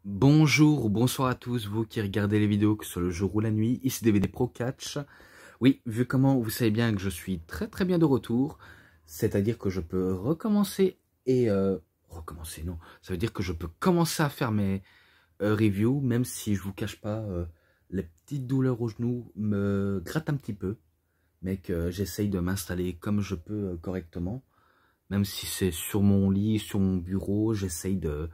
Bonjour ou bonsoir à tous, vous qui regardez les vidéos, que ce soit le jour ou la nuit, ici DVD Pro Catch. Oui, vu comment vous savez bien que je suis très bien de retour, c'est-à-dire que je peux recommencer et... recommencer, non. Ça veut dire que je peux commencer à faire mes reviews, même si je vous cache pas, les petites douleurs au genou me grattent un petit peu, mais que j'essaye de m'installer comme je peux correctement. Même si c'est sur mon lit, sur mon bureau, j'essaye de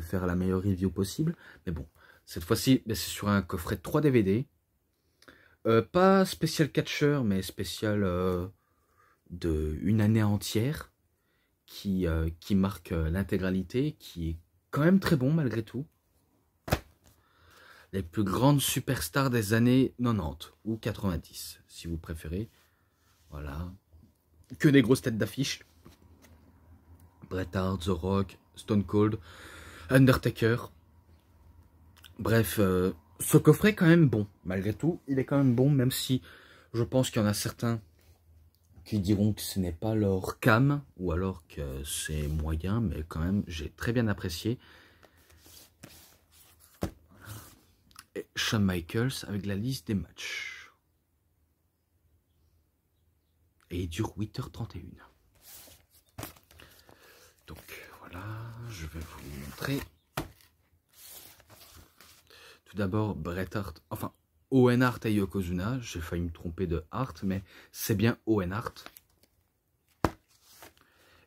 faire la meilleure review possible. Mais bon, cette fois-ci, c'est sur un coffret de 3 DVD. Pas spécial catcher, mais spécial de une année entière, qui marque l'intégralité, qui est quand même très bon malgré tout. Les plus grandes superstars des années 90 ou 90, si vous préférez. Voilà. Que des grosses têtes d'affiche. Bret Hart, The Rock, Stone Cold, Undertaker. Bref, ce coffret est quand même bon. Malgré tout, il est quand même bon, même si je pense qu'il y en a certains qui diront que ce n'est pas leur came, ou alors que c'est moyen, mais quand même, j'ai très bien apprécié. Et Shawn Michaels avec la liste des matchs. Et il dure 8h31. Donc voilà, je vais vous montrer. Tout d'abord, Bret Hart, enfin Owen Hart et Yokozuna. J'ai failli me tromper de Hart, mais c'est bien Owen Hart.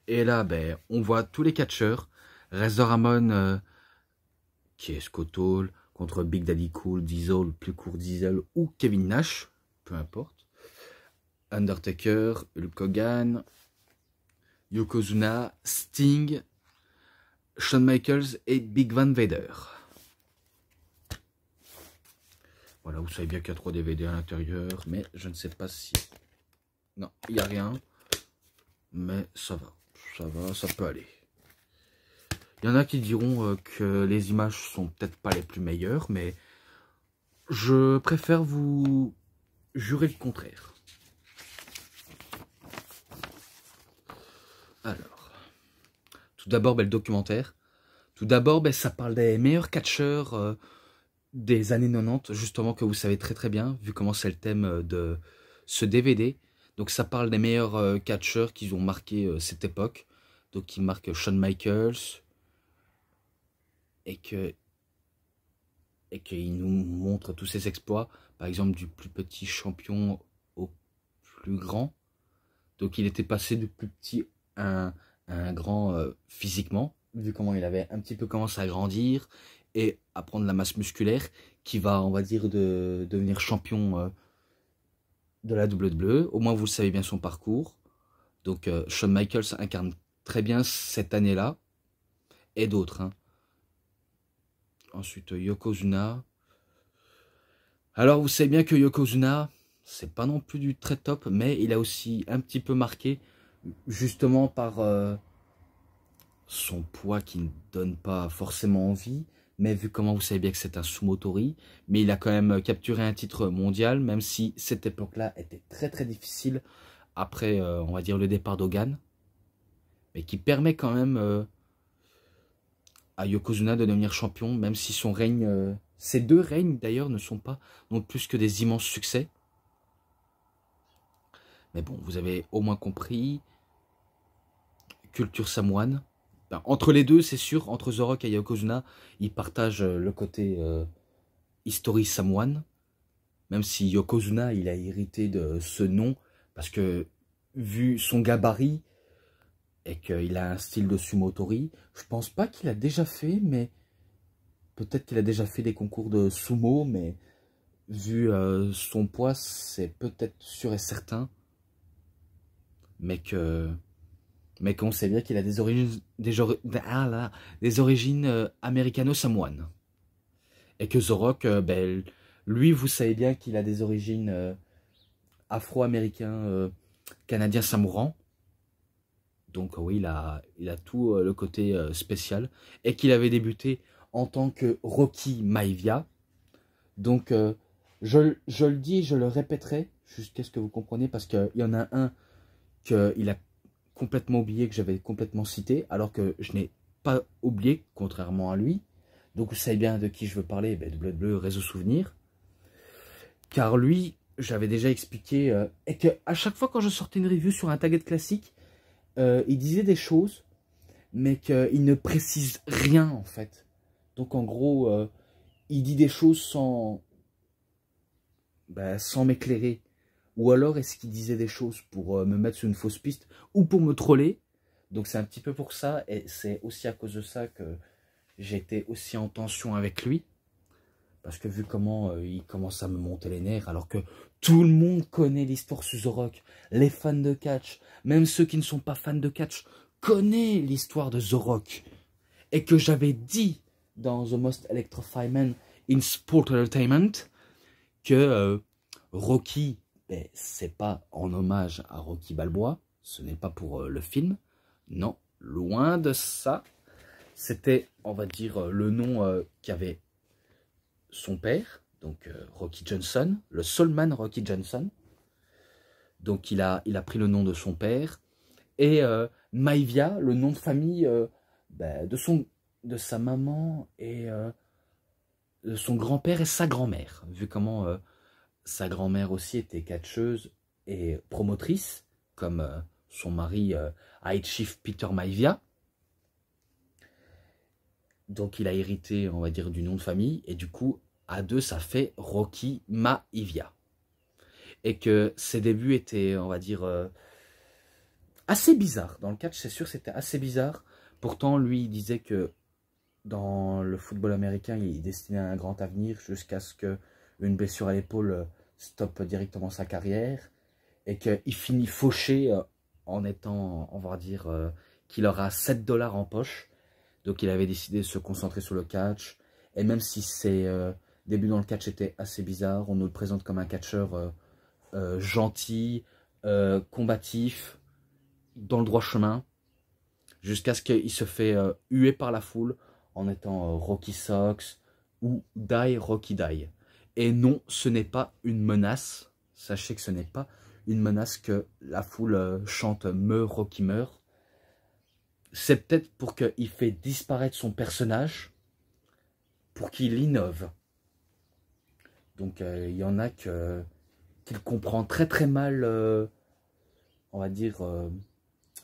Et là, ben, on voit tous les catcheurs. Razor Ramon, qui est Scott Hall, contre Big Daddy Cool, Diesel, plus court Diesel, ou Kevin Nash, peu importe. Undertaker, Hulk Hogan, Yokozuna, Sting, Shawn Michaels et Big Van Vader. Voilà, vous savez bien qu'il y a 3 DVD à l'intérieur, mais je ne sais pas si... Non, il n'y a rien. Mais ça va, ça peut aller. Il y en a qui diront que les images sont peut-être pas les plus meilleures, mais je préfère vous jurer le contraire. Alors, tout d'abord, le documentaire. Tout d'abord, ça parle des meilleurs catcheurs des années 90, justement, que vous savez très bien, vu comment c'est le thème de ce DVD. Donc ça parle des meilleurs catcheurs qui ont marqué cette époque. Donc qui marquent Shawn Michaels. Et qu'il nous montre tous ses exploits. Par exemple, du plus petit champion au plus grand. Donc il était passé du plus petit à un grand physiquement, vu comment il avait un petit peu commencé à grandir et à prendre la masse musculaire, qui va, on va dire, devenir champion de la WWE. Au moins, vous savez bien son parcours. Donc, Shawn Michaels incarne très bien cette année-là, et d'autres. Hein. Ensuite, Yokozuna. Alors, vous savez bien que Yokozuna, c'est pas non plus du très top, mais il a aussi un petit peu marqué, justement par son poids qui ne donne pas forcément envie, mais vu comment vous savez bien que c'est un sumotori, mais il a quand même capturé un titre mondial, même si cette époque-là était très difficile après, on va dire, le départ d'Hogan, mais qui permet quand même à Yokozuna de devenir champion, même si son règne, ces deux règnes d'ailleurs ne sont pas non plus que des immenses succès. Mais bon, vous avez au moins compris, culture samoane. Ben, entre les deux, c'est sûr, entre The Rock et Yokozuna, ils partagent le côté history samoane, même si Yokozuna, il a hérité de ce nom, parce que vu son gabarit, et qu'il a un style de sumotori, je pense pas qu'il a déjà fait, mais peut-être qu'il a déjà fait des concours de sumo, mais vu son poids, c'est peut-être sûr et certain, mais qu'on sait bien qu'il a des origines, des origines américano-samoanes. Et que The Rock, lui, vous savez bien qu'il a des origines afro-américains, canadiens samourans. Donc oui, il a tout le côté spécial. Et qu'il avait débuté en tant que Rocky Maivia. Donc je le dis, je le répéterai, jusqu'à ce que vous compreniez, parce qu'il y en a un qu'il a complètement oublié, que j'avais complètement cité, alors que je n'ai pas oublié, contrairement à lui. Donc vous savez bien de qui je veux parler, ben, de WWE Réseau Souvenir. Car lui, j'avais déjà expliqué, et que à chaque fois quand je sortais une review sur un Target classique, il disait des choses, mais qu'il ne précise rien en fait. Donc en gros, il dit des choses sans m'éclairer. Ou alors est-ce qu'il disait des choses pour me mettre sur une fausse piste ou pour me troller. Donc c'est un petit peu pour ça, et c'est aussi à cause de ça que j'étais aussi en tension avec lui. Parce que vu comment il commence à me monter les nerfs, alors que tout le monde connaît l'histoire sur The Rock, les fans de catch, même ceux qui ne sont pas fans de catch, connaissent l'histoire de The Rock. Et que j'avais dit dans The Most Electrifying Man in Sport Entertainment que Rocky, ben, c'est pas en hommage à Rocky Balboa, ce n'est pas pour le film, non, loin de ça. C'était, on va dire, le nom qu'avait son père, donc Rocky Johnson, le Soulman Rocky Johnson. Donc il a pris le nom de son père. Et Maivia, le nom de famille de sa maman et de son grand-père et sa grand-mère. Vu comment sa grand-mère aussi était catcheuse et promotrice, comme son mari High Chief Peter Maivia. Donc il a hérité, on va dire, du nom de famille. Et du coup, à deux, ça fait Rocky Maivia. Et que ses débuts étaient, on va dire, assez bizarres. Dans le catch, c'est sûr, c'était assez bizarre. Pourtant, lui, il disait que dans le football américain, il destinait à un grand avenir jusqu'à ce qu'une blessure à l'épaule stoppe directement sa carrière. Et qu'il finit fauché en étant, on va dire, qu'il aura 7 $ en poche. Donc il avait décidé de se concentrer sur le catch. Et même si ses débuts dans le catch étaient assez bizarres, on nous le présente comme un catcheur gentil, combatif, dans le droit chemin, jusqu'à ce qu'il se fait huer par la foule en étant Rocky Sox ou Die Rocky Die. Et non, ce n'est pas une menace. Sachez que ce n'est pas une menace que la foule chante « Meurs, Rocky meurt ». C'est peut-être pour qu'il fait disparaître son personnage, pour qu'il innove. Donc il y en a qu'il comprend très très mal, on va dire,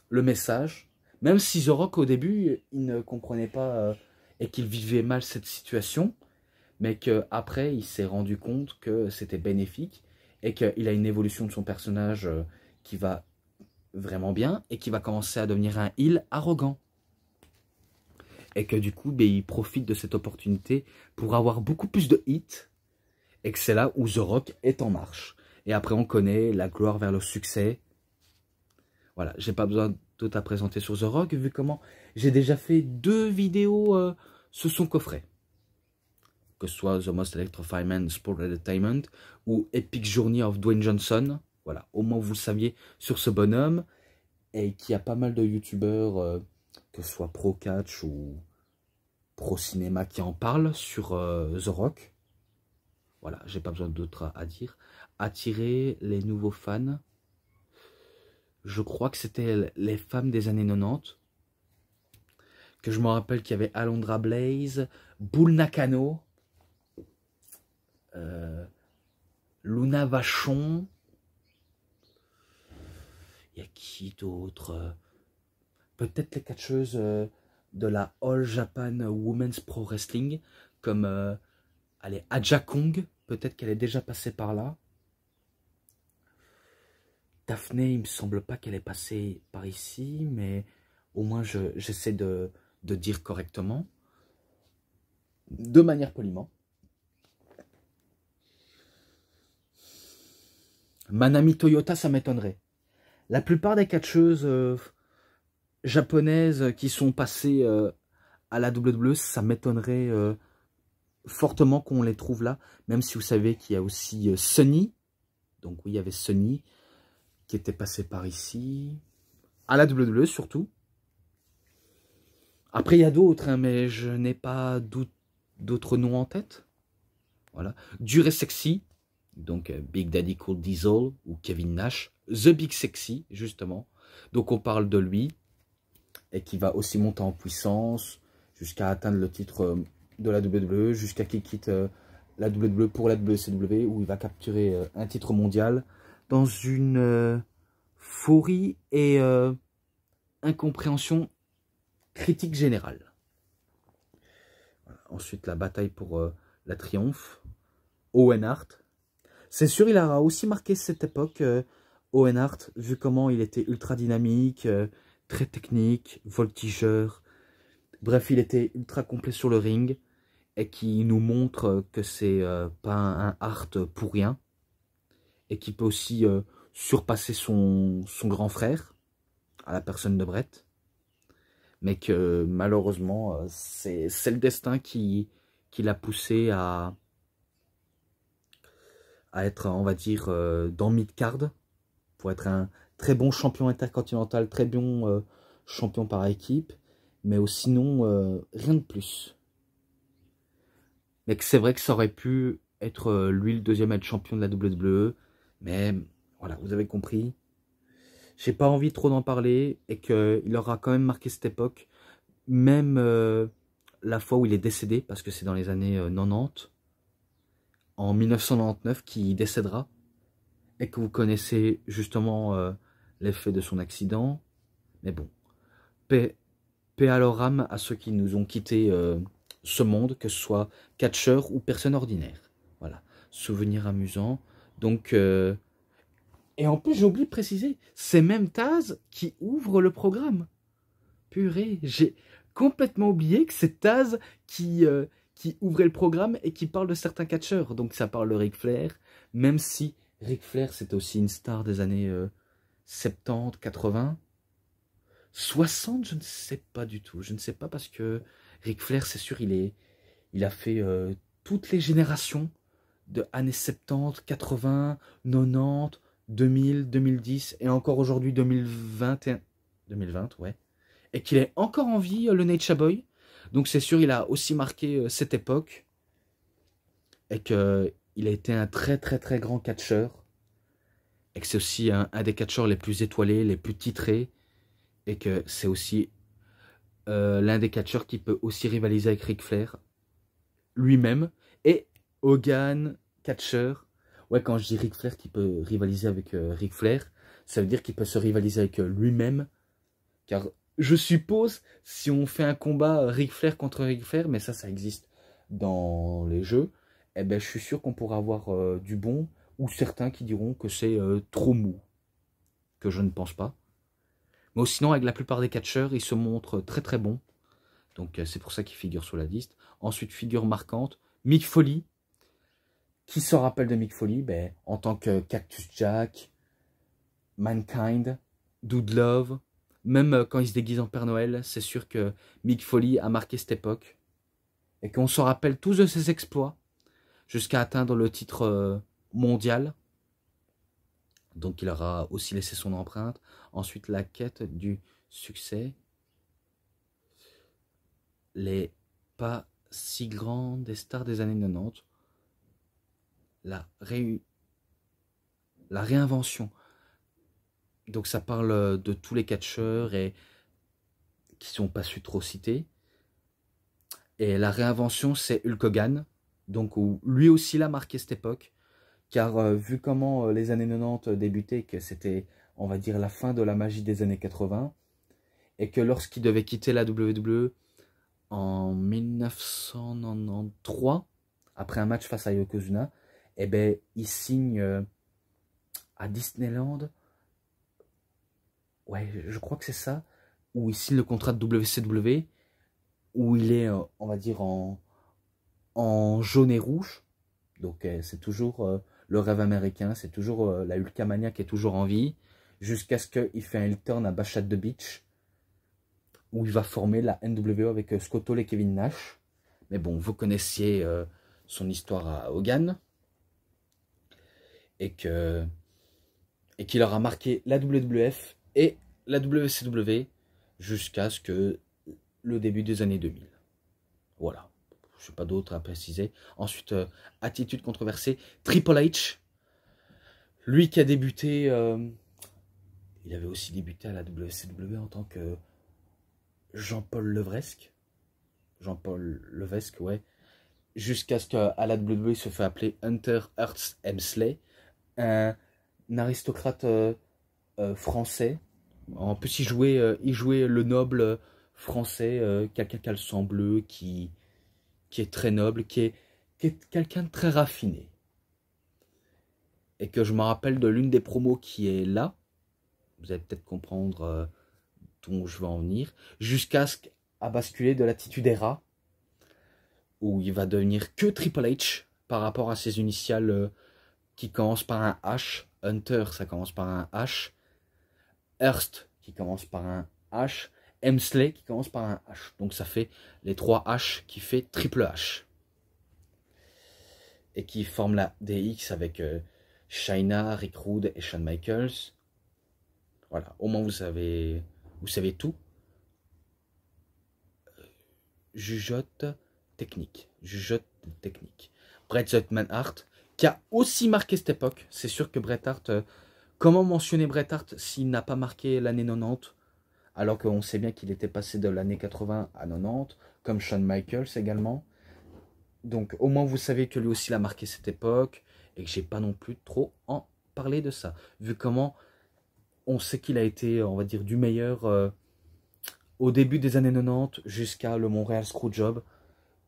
le message. Même si The Rock au début, il ne comprenait pas et qu'il vivait mal cette situation, mais qu'après il s'est rendu compte que c'était bénéfique et qu'il a une évolution de son personnage qui va vraiment bien et qui va commencer à devenir un heel arrogant. Et que du coup, ben, il profite de cette opportunité pour avoir beaucoup plus de hits. Et que c'est là où The Rock est en marche. Et après, on connaît la gloire vers le succès. Voilà, j'ai pas besoin de tout à présenter sur The Rock, vu comment j'ai déjà fait 2 vidéos sur son coffret. Que ce soit The Most Electrifying Man Sport Entertainment ou Epic Journey of Dwayne Johnson. Voilà, au moins vous le saviez sur ce bonhomme. Et qu'il y a pas mal de youtubeurs, que ce soit Pro Catch ou Pro Cinéma, qui en parlent sur The Rock. Voilà, j'ai pas besoin d'autre à dire. Attirer les nouveaux fans. Je crois que c'était les femmes des années 90. Que je me rappelle qu'il y avait Alondra Blaze, Bull Nakano, Luna Vachon. Il y a qui d'autre? Peut-être les catcheuses de la All Japan Women's Pro Wrestling, comme allez, Aja Kong, peut-être qu'elle est déjà passée par là. Daphné, il me semble pas qu'elle est passée par ici, mais au moins j'essaie de dire correctement, de manière poliment. Manami Toyota, ça m'étonnerait. La plupart des catcheuses japonaises qui sont passées à la WWE, ça m'étonnerait fortement qu'on les trouve là, même si vous savez qu'il y a aussi Sunny. Donc oui, il y avait Sunny qui était passé par ici, à la WWE surtout. Après, il y a d'autres, hein, mais je n'ai pas d'autres noms en tête. Voilà. Dur et Sexy, donc Big Daddy Cool Diesel ou Kevin Nash. The Big Sexy, justement. Donc on parle de lui et qui va aussi monter en puissance jusqu'à atteindre le titre de la WWE jusqu'à qu'il quitte la WWE pour la WCW, où il va capturer un titre mondial dans une euphorie et incompréhension critique générale. Voilà. Ensuite, la bataille pour la triomphe. Owen Hart. C'est sûr, il aura aussi marqué cette époque, Owen Hart, vu comment il était ultra dynamique, très technique, voltigeur. Bref, il était ultra complet sur le ring et qui nous montre que c'est pas un Hart pour rien et qui peut aussi surpasser son grand frère, à la personne de Bret. Mais que malheureusement, c'est le destin qui l'a poussé à être, on va dire, dans mid-card, pour être un très bon champion intercontinental, très bon champion par équipe, mais sinon, rien de plus. Mais c'est vrai que ça aurait pu être lui le deuxième à être champion de la WWE, mais voilà, vous avez compris. J'ai pas envie trop d'en parler, et qu'il aura quand même marqué cette époque, même la fois où il est décédé, parce que c'est dans les années 90, en 1999 qu'il décédera, et que vous connaissez justement l'effet de son accident. Mais bon, paix à leur âme à ceux qui nous ont quitté ce monde, que ce soit catcheurs ou personnes ordinaires. Voilà, souvenir amusant. Donc, et en plus j'ai oublié de préciser, c'est même Taz qui ouvre le programme. Purée, j'ai complètement oublié que c'est Taz qui ouvrait le programme et qui parle de certains catcheurs. Donc ça parle de Ric Flair, même si Ric Flair c'était aussi une star des années 70, 80. 60, je ne sais pas du tout. Je ne sais pas parce que Ric Flair, c'est sûr, il a fait toutes les générations de années 70, 80, 90, 2000, 2010 et encore aujourd'hui 2021. 2020, ouais. Et qu'il est encore en vie, le Nature Boy. Donc c'est sûr, il a aussi marqué cette époque. Et qu'il a été un très très très grand catcheur. Et que c'est aussi un des catcheurs les plus étoilés, les plus titrés. Et que c'est aussi l'un des catcheurs qui peut aussi rivaliser avec Ric Flair lui-même. Et Hogan, catcheur. Ouais, quand je dis Ric Flair qui peut rivaliser avec Ric Flair, ça veut dire qu'il peut se rivaliser avec lui-même. Car je suppose, si on fait un combat Ric Flair contre Ric Flair, mais ça existe dans les jeux, eh ben, je suis sûr qu'on pourra avoir du bon, ou certains qui diront que c'est trop mou, que je ne pense pas. Mais sinon, avec la plupart des catcheurs, ils se montrent très très bons. Donc c'est pour ça qu'ils figurent sur la liste. Ensuite, figure marquante, Mick Foley. Qui se rappelle de Mick Foley? Ben, en tant que Cactus Jack, Mankind, Dude Love, même quand il se déguise en Père Noël, c'est sûr que Mick Foley a marqué cette époque. Et qu'on se rappelle tous de ses exploits, jusqu'à atteindre le titre mondial. Donc il aura aussi laissé son empreinte. Ensuite, la quête du succès. Les pas si grandes des stars des années 90. La réinvention. Donc ça parle de tous les catcheurs et qui sont pas su trop cités. Et la réinvention, c'est Hulk Hogan. Donc où lui aussi l'a marqué cette époque. Car vu comment les années 90 débutaient, que c'était, on va dire, la fin de la magie des années 80, et que lorsqu'il devait quitter la WWE en 1993, après un match face à Yokozuna, eh ben, il signe à Disneyland, ouais, je crois que c'est ça, où il signe le contrat de WCW, où il est, on va dire, en jaune et rouge. Donc c'est toujours le rêve américain, c'est toujours la Hulkamania qui est toujours en vie, jusqu'à ce qu'il fait un heel turn à Bash at the Beach, où il va former la NWO avec Scott Hall et Kevin Nash. Mais bon, vous connaissiez son histoire à Hogan, et qu'il aura marqué la WWF et la WCW jusqu'à ce que le début des années 2000. Voilà. Je n'ai pas d'autre à préciser. Ensuite, attitude controversée. Triple H. Lui qui a débuté... il avait aussi débuté à la WCW en tant que Jean-Paul Levresque. Jean-Paul Levesque, ouais, jusqu'à ce qu'à la WWE se fait appeler Hunter Hearst Helmsley, un aristocrate français. En plus, il jouait le noble français, quelqu'un qui a le sang bleu, qui est très noble, qui est quelqu'un de très raffiné. Et que je me rappelle de l'une des promos qui est là. Vous allez peut-être comprendre d'où je vais en venir. Jusqu'à ce qu'à basculer de l'attitude era, où il va devenir que Triple H par rapport à ses initiales qui commencent par un H. Hunter, ça commence par un H. Hearst, qui commence par un H. Helmsley, qui commence par un H. Donc ça fait les 3 H qui fait Triple H. Et qui forme la DX avec Chyna, Rick Rude et Shawn Michaels. Voilà, au moins vous savez tout. Jugeote technique. Bret the Hitman Hart, qui a aussi marqué cette époque. C'est sûr que Bret Hart, comment mentionner Bret Hart s'il n'a pas marqué l'année 90, alors qu'on sait bien qu'il était passé de l'année 80 à 90, comme Shawn Michaels également. Donc au moins vous savez que lui aussi il a marqué cette époque, et que j'ai pas non plus trop en parler de ça. Vu comment on sait qu'il a été, on va dire, du meilleur au début des années 90 jusqu'à le Montréal Screwjob,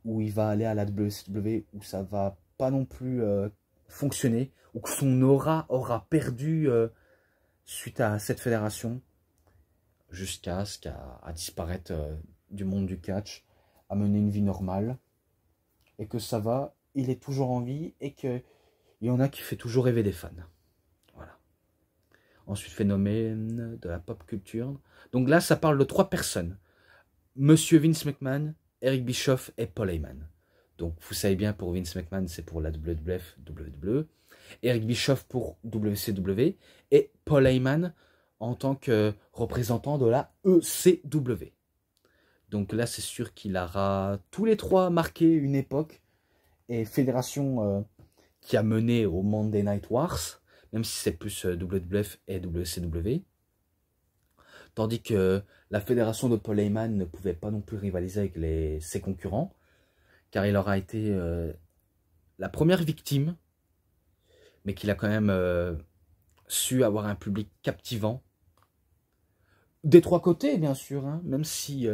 où il va aller à la WCW, où ça va pas non plus fonctionner, ou que son aura aura perdu suite à cette fédération, jusqu'à ce qu'à disparaître du monde du catch, à mener une vie normale, et que ça va, il est toujours en vie, et qu'il y en a qui fait toujours rêver des fans. Voilà. Ensuite, phénomène de la pop culture. Donc là, ça parle de 3 personnes. Monsieur Vince McMahon, Eric Bischoff et Paul Heyman. Donc, vous savez bien, pour Vince McMahon, c'est pour la WWF, WWE. Eric Bischoff pour WCW. Et Paul Heyman en tant que représentant de la ECW. Donc là, c'est sûr qu'il aura tous les 3 marqué une époque. Et fédération qui a mené au Monday Night Wars, même si c'est plus WWF et WCW. Tandis que la fédération de Paul Heyman ne pouvait pas non plus rivaliser avec ses concurrents, car il aura été la première victime, mais qu'il a quand même su avoir un public captivant. Des 3 côtés, bien sûr, hein, même si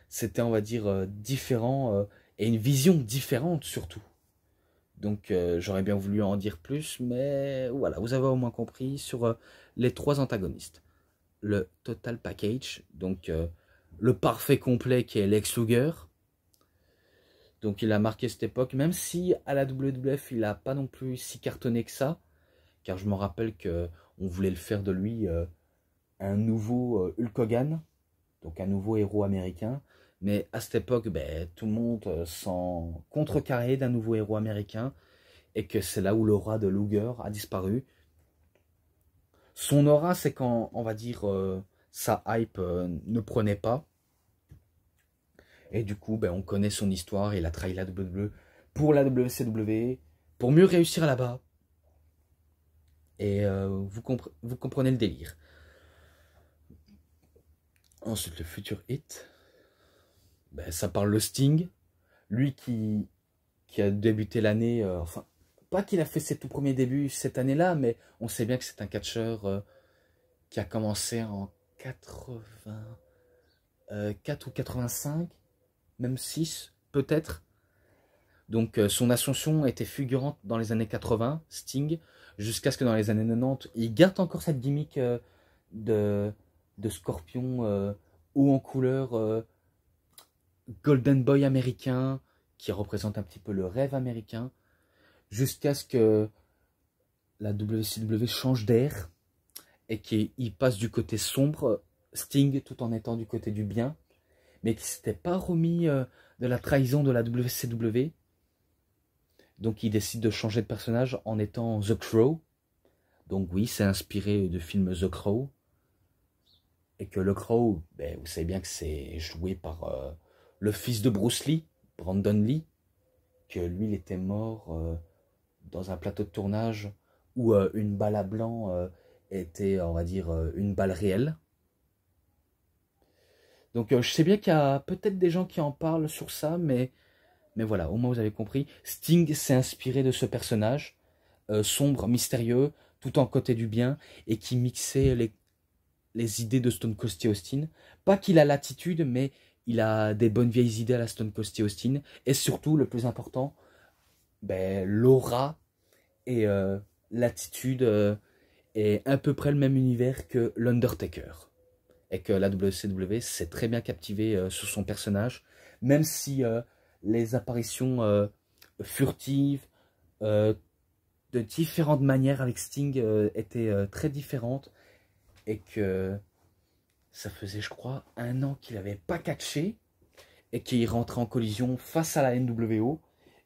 c'était, on va dire, différent, et une vision différente surtout. Donc j'aurais bien voulu en dire plus, mais voilà, vous avez au moins compris sur les 3 antagonistes. Le Total Package, donc le parfait complet qui est Lex Luger. Donc il a marqué cette époque, même si à la WWF il n'a pas non plus si cartonné que ça, car je me rappelle qu'on voulait le faire de lui un nouveau Hulk Hogan, donc un nouveau héros américain. Mais à cette époque, ben, tout le monde s'en contrecarré d'un nouveau héros américain, et que c'est là où l'aura de Luger a disparu. Son aura, c'est quand, on va dire, sa hype ne prenait pas. Et du coup, ben, on connaît son histoire. Il a trahi la WWE pour la WCW, pour mieux réussir là-bas. Et vous comprenez le délire. Ensuite, le futur hit. Ben, ça parle de Sting. Lui qui a débuté l'année... enfin, pas qu'il a fait ses tout premiers débuts cette année-là, mais on sait bien que c'est un catcheur qui a commencé en 84 ou 85, même 6 peut-être. Donc son ascension était fulgurante dans les années 80, Sting, jusqu'à ce que dans les années 90, il garde encore cette gimmick de scorpion haut en couleur, Golden Boy américain, qui représente un petit peu le rêve américain, jusqu'à ce que la WCW change d'air et qu'il passe du côté sombre, Sting, tout en étant du côté du bien, mais qui ne s'était pas remis de la trahison de la WCW. Donc il décide de changer de personnage en étant The Crow. Donc oui, c'est inspiré du film The Crow. Et que le Crow, ben, vous savez bien que c'est joué par le fils de Bruce Lee, Brandon Lee, que lui, il était mort dans un plateau de tournage où une balle à blanc était, on va dire, une balle réelle. Donc je sais bien qu'il y a peut-être des gens qui en parlent sur ça, mais voilà, au moins vous avez compris. Sting s'est inspiré de ce personnage, sombre, mystérieux, tout en côté du bien, et qui mixait les idées de Stone Cold Steve Austin. Pas qu'il a l'attitude, mais il a des bonnes vieilles idées à la Stone Cold Steve Austin. Et surtout, le plus important, ben, l'aura et l'attitude est à peu près le même univers que l'Undertaker. Et que la WCW s'est très bien captivé sur son personnage, même si les apparitions furtives, de différentes manières avec Sting étaient très différentes, et que ça faisait, je crois, 1 an qu'il n'avait pas catché, et qu'il rentrait en collision face à la NWO,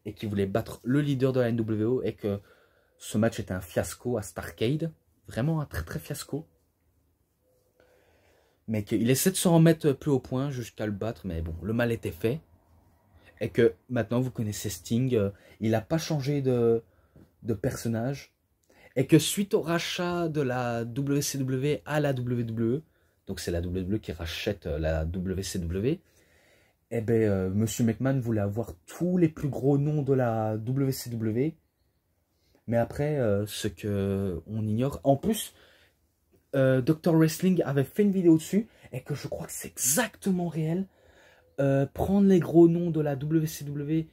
et qu'il voulait battre le leader de la NWO, et que ce match était un fiasco à Starrcade, vraiment un très très fiasco. Mais qu'il essaie de se remettre plus au point jusqu'à le battre, mais bon, le mal était fait. Et que maintenant vous connaissez Sting, il n'a pas changé de personnage. Et que suite au rachat de la WCW à la WWE, donc c'est la WWE qui rachète la WCW, eh ben, Monsieur McMahon voulait avoir tous les plus gros noms de la WCW. Mais après, ce que on ignore, en plus, Dr. Wrestling avait fait une vidéo dessus, et que je crois que c'est exactement réel. Prendre les gros noms de la WCW,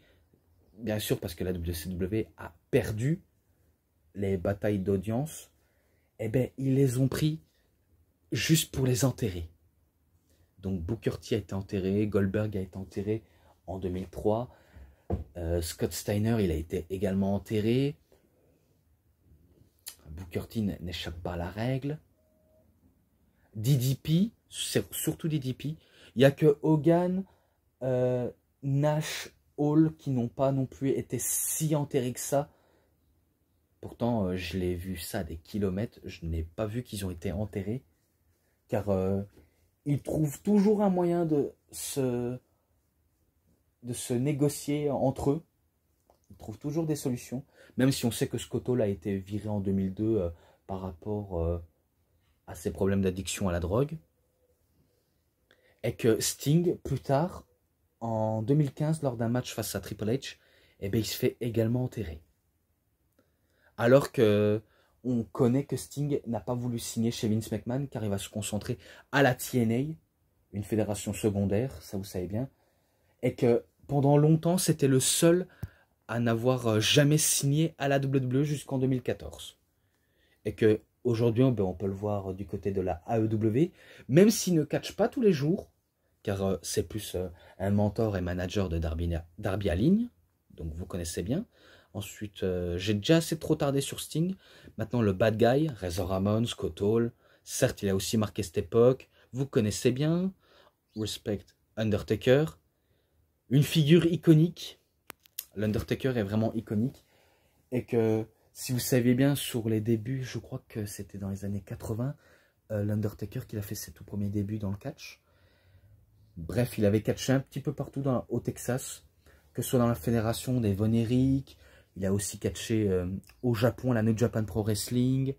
bien sûr parce que la WCW a perdu les batailles d'audience, eh ben ils les ont pris juste pour les enterrer. Donc Booker T a été enterré, Goldberg a été enterré en 2003, Scott Steiner il a été également enterré, Booker T n'échappe pas à la règle, DDP, surtout DDP, il n'y a que Hogan, Nash, Hall qui n'ont pas non plus été si enterrés que ça. Pourtant, je l'ai vu ça à des kilomètres. Je n'ai pas vu qu'ils ont été enterrés. Car ils trouvent toujours un moyen de se négocier entre eux. Ils trouvent toujours des solutions. Même si on sait que Scott Hall a été viré en 2002 par rapport à ses problèmes d'addiction à la drogue. Et que Sting, plus tard, en 2015, lors d'un match face à Triple H, eh bien, il se fait également enterrer. Alors que on connaît que Sting n'a pas voulu signer chez Vince McMahon, car il va se concentrer à la TNA, une fédération secondaire, ça vous savez bien, et que pendant longtemps, c'était le seul à n'avoir jamais signé à la WWE jusqu'en 2014. Et que aujourd'hui, on peut le voir du côté de la AEW, même s'il ne catch pas tous les jours, car c'est plus un mentor et manager de Darby Allin, donc vous connaissez bien. Ensuite, j'ai déjà assez trop tardé sur Sting. Maintenant, le bad guy, Razor Ramon, Scott Hall. Certes, il a aussi marqué cette époque. Vous connaissez bien. Respect, Undertaker. Une figure iconique. L'Undertaker est vraiment iconique. Et que, si vous saviez bien, sur les débuts, je crois que c'était dans les années 80, l'Undertaker qui a fait ses tout premiers débuts dans le catch. Bref, il avait catché un petit peu partout au Texas, que ce soit dans la fédération des Von Erich. Il a aussi catché au Japon, la New Japan Pro Wrestling,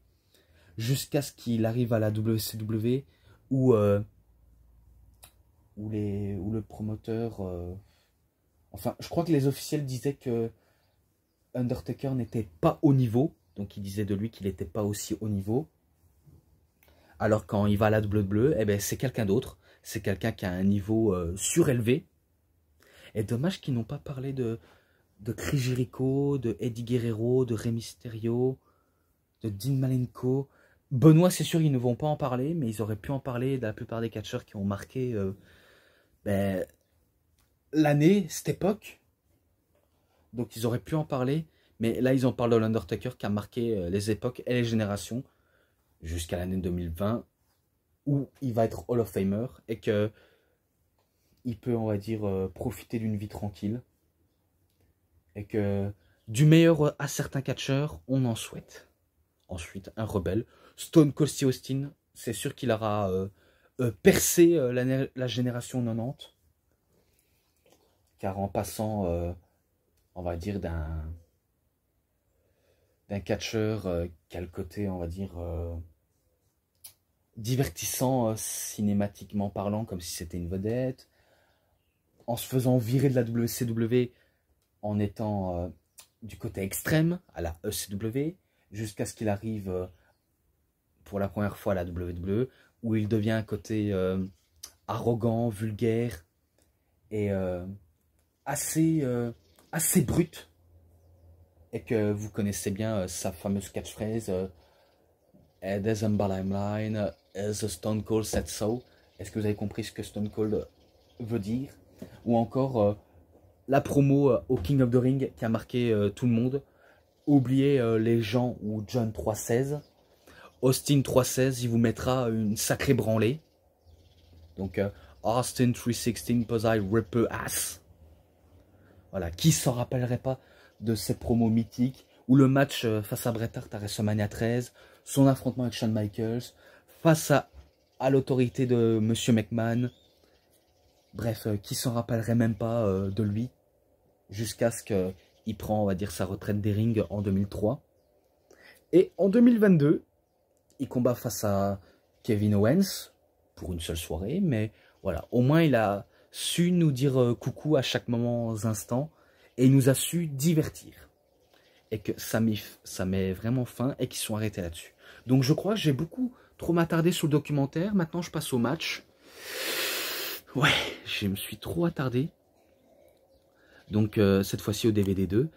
jusqu'à ce qu'il arrive à la WCW, où le promoteur... enfin, je crois que les officiels disaient que Undertaker n'était pas au niveau, donc ils disaient de lui qu'il n'était pas aussi haut niveau. Alors quand il va à la WWE, eh ben, c'est quelqu'un d'autre, c'est quelqu'un qui a un niveau surélevé. Et dommage qu'ils n'ont pas parlé de Chris Jericho, de Eddie Guerrero, de Rey Mysterio, de Dean Malenko. Benoît, c'est sûr, ils ne vont pas en parler, mais ils auraient pu en parler de la plupart des catcheurs qui ont marqué l'année, cette époque. Donc ils auraient pu en parler, mais là ils en parlent de l'Undertaker qui a marqué les époques et les générations jusqu'à l'année 2020, où il va être Hall of Famer et que il peut, on va dire, profiter d'une vie tranquille. Et que du meilleur à certains catcheurs, on en souhaite. Ensuite, un rebelle. Stone Cold Steve Austin, c'est sûr qu'il aura percé la génération 90. Car en passant, on va dire, d'un catcheur qui a le côté, on va dire, divertissant cinématiquement parlant, comme si c'était une vedette, en se faisant virer de la WCW, en étant du côté extrême, à la ECW, jusqu'à ce qu'il arrive pour la première fois à la WWE, où il devient un côté arrogant, vulgaire, et assez brut, et que vous connaissez bien sa fameuse catchphrase There's a bottom line, as Stone Cold said so. Est-ce que vous avez compris ce que Stone Cold veut dire? Ou encore la promo au King of the Ring qui a marqué tout le monde. Oubliez les gens ou John 316. Austin 316, il vous mettra une sacrée branlée. Donc Austin 316 Posai Ripper Ass. Voilà, qui s'en rappellerait pas de ces promos mythiques, ou le match face à Bret Hart à WrestleMania 13, son affrontement avec Shawn Michaels, face à l'autorité de Monsieur McMahon. Bref, qui s'en rappellerait même pas de lui, jusqu'à ce qu'il prend, on va dire, sa retraite des rings en 2003. Et en 2022, il combat face à Kevin Owens, pour une seule soirée, mais voilà, au moins il a su nous dire coucou à chaque moment, instant, et il nous a su divertir. Et que ça met vraiment fin, et qu'ils sont arrêtés là-dessus. Donc je crois que j'ai beaucoup trop m'attarder sur le documentaire. Maintenant je passe au match. Ouais, je me suis trop attardé. Donc cette fois-ci au DVD 2.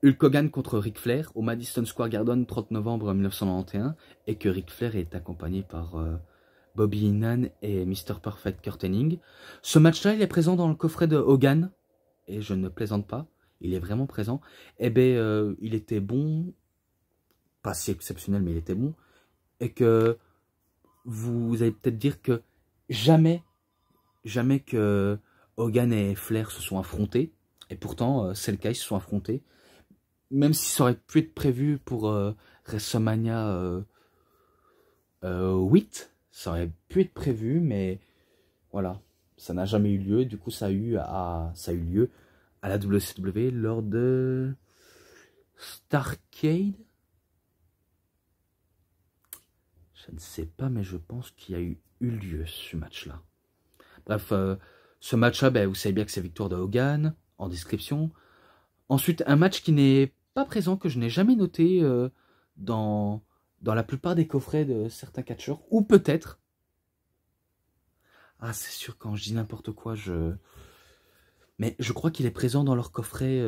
Hulk Hogan contre Ric Flair au Madison Square Garden, 30 novembre 1991. Et que Ric Flair est accompagné par Bobby Heenan et Mr. Perfect Kurt Hennig. Ce match-là, il est présent dans le coffret de Hogan. Et je ne plaisante pas. Il est vraiment présent. Eh bien, il était bon. Pas si exceptionnel, mais il était bon. Et que vous allez peut-être dire que jamais que Hogan et Flair se sont affrontés. Et pourtant, c'est le cas, ils se sont affrontés. Même si ça aurait pu être prévu pour WrestleMania 8, ça aurait pu être prévu, mais voilà, ça n'a jamais eu lieu. Du coup, ça a eu lieu à la WCW lors de Starrcade. Je ne sais pas, mais je pense qu'il y a eu lieu ce match-là. Bref, ce match-là, ben, vous savez bien que c'est victoire de Hogan, en description. Ensuite, un match qui n'est pas présent, que je n'ai jamais noté dans la plupart des coffrets de certains catcheurs, ou peut-être. Ah, c'est sûr, quand je dis n'importe quoi, mais je crois qu'il est présent dans leur coffret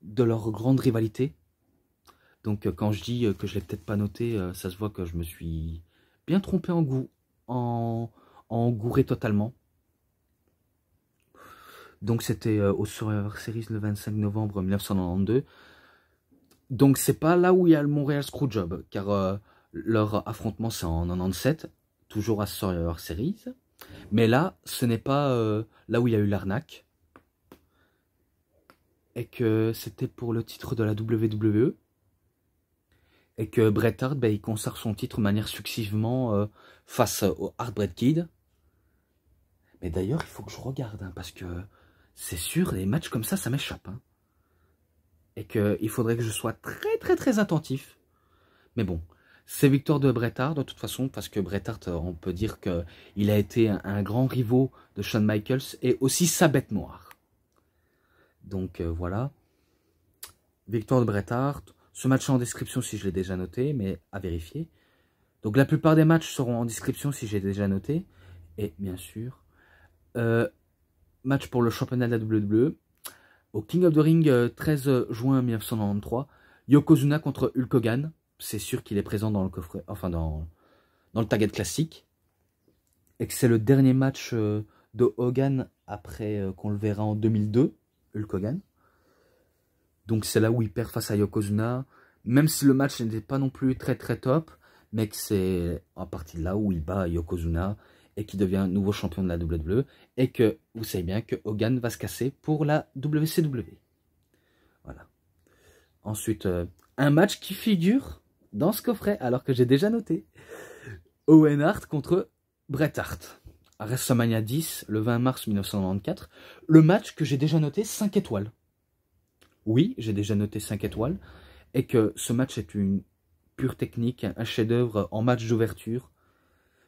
de leur grande rivalité. Donc quand je dis que je l'ai peut-être pas noté, ça se voit que je me suis bien trompé en goût, en gouré totalement. Donc c'était au Survivor Series le 25 novembre 1992. Donc c'est pas là où il y a le Montréal Screwjob, car leur affrontement c'est en 97, toujours à Survivor Series. Mais là, ce n'est pas là où il y a eu l'arnaque. Et que c'était pour le titre de la WWE. Et que Bret Hart, ben, il conserve son titre de manière successivement face au Heartbreak Kid. Mais d'ailleurs, il faut que je regarde, hein, parce que c'est sûr, les matchs comme ça m'échappe. Hein. Et qu'il faudrait que je sois très attentif. Mais bon, c'est victoire de Bret Hart de toute façon, parce que Bret Hart, on peut dire qu'il a été un grand rivaux de Shawn Michaels et aussi sa bête noire. Donc voilà, victoire de Bret Hart. Ce match est en description si je l'ai déjà noté, mais à vérifier. Donc la plupart des matchs seront en description si j'ai déjà noté. Et bien sûr, match pour le championnat de la WWE. Au King of the Ring, 13 juin 1993, Yokozuna contre Hulk Hogan. C'est sûr qu'il est présent dans le coffret, enfin dans le Target classique. Et que c'est le dernier match de Hogan après qu'on le verra en 2002, Hulk Hogan. Donc c'est là où il perd face à Yokozuna. Même si le match n'était pas non plus très top, mais que c'est à partir de là où il bat Yokozuna et qui devient nouveau champion de la WWE. Et que vous savez bien que Hogan va se casser pour la WCW. Voilà. Ensuite, un match qui figure dans ce coffret, alors que j'ai déjà noté. Owen Hart contre Bret Hart. À WrestleMania 10, le 20 mars 1994. Le match que j'ai déjà noté 5 étoiles. Oui, j'ai déjà noté 5 étoiles. Et que ce match est une pure technique, un chef-d'œuvre en match d'ouverture.